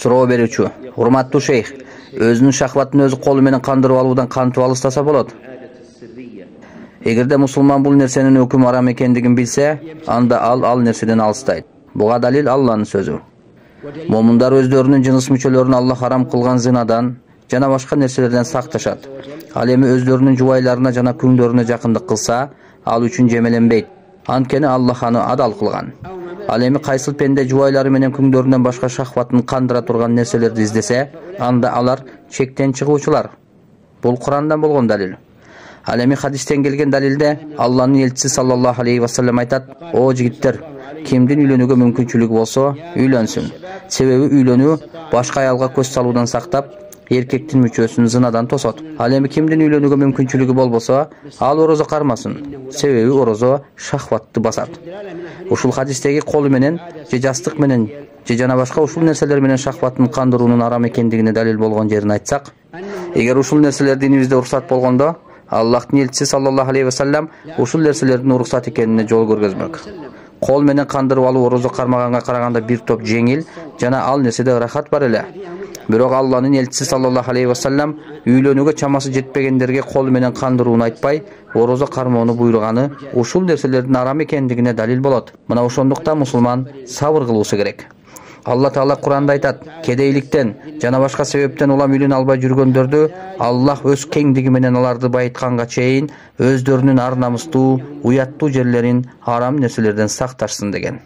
Суроо берүүчү: Урматтуу шейх, өзүнүн шахватын өзү колу менен кандырып алуудан кантип алыстаса болот? Эгерде мусулман бул нерсенин өкүмү арам экендигин билсе, анда ал нерседен алыстайт. Буга далил Алланын сөзү. Момундар өздөрүнүн жыныс мүчөлөрүн Аллах харам кылган зынадан жана башка нерселерден сакташат. Ал эми өздөрүнүн жубайларына жана күңдөрүнө жакындык кылса, ал үчүн жемеленбейт. Анткени Аллах аны адал кылган. Ал эми кайсыл пенде жубайлары менен күңдөрүнөн башка шахватын кандыра турган нерселерди издесе, анда алар чектен чыгуучулар. Бул Курандан болгон далил. Ал эми хадистен келген далилде Алланын элчиси саллаллаху алейхи ва саллям айтат: "О жигиттер, кимдин үйлөнүүгө мүмкүнчүлүгү болсо, үйлөнсүн. Себеби үйлөнүү башка аялга көз салуудан сактап, эркектин мүчөсүн зынадан тосот. Ал эми кимдин үйлөнүүгө мүмкүнчүлүгү болбосо, ал орозо кармасын. Себеби орозо шахватты басат." Ушул хадистеги колу менен же жастык менен же жана башка ушул нерселер менен шахватын кандыруунун арам экендигине далил болгон жерин айтсак, эгер ушул нерселер динибизде уруксат болгондо, Аллахтын элчиси саллаллаху алейхи ва саллям ушул нерселердин уруксат экенине жол көргөзмөк. Кол менен кандырып алуу орозо кармаганга караганда бир топ жеңил жана ал нерседе ырахат бар эле. Бирок Алланын элчиси саллаллаху алейхи ва саллям үйлөнүүгө чамасы жетпегендерге кол менен кандырууну айтпай, орозо кармоону буйруганы ушул нерселердин арам экендигине далил болот. Мына ошондуктан мусулман сабыр кылуусу керек. Алла Таала Куранда айтат: "Кедейликтен жана башка себептен улам үйлөнө албай жүргөндөрдү Аллах өз кеңдиги менен аларды байытканга чейин өздөрүнүн ар намыстуу, уяттуу жерлерин арам нерселерден сакташсын" деген.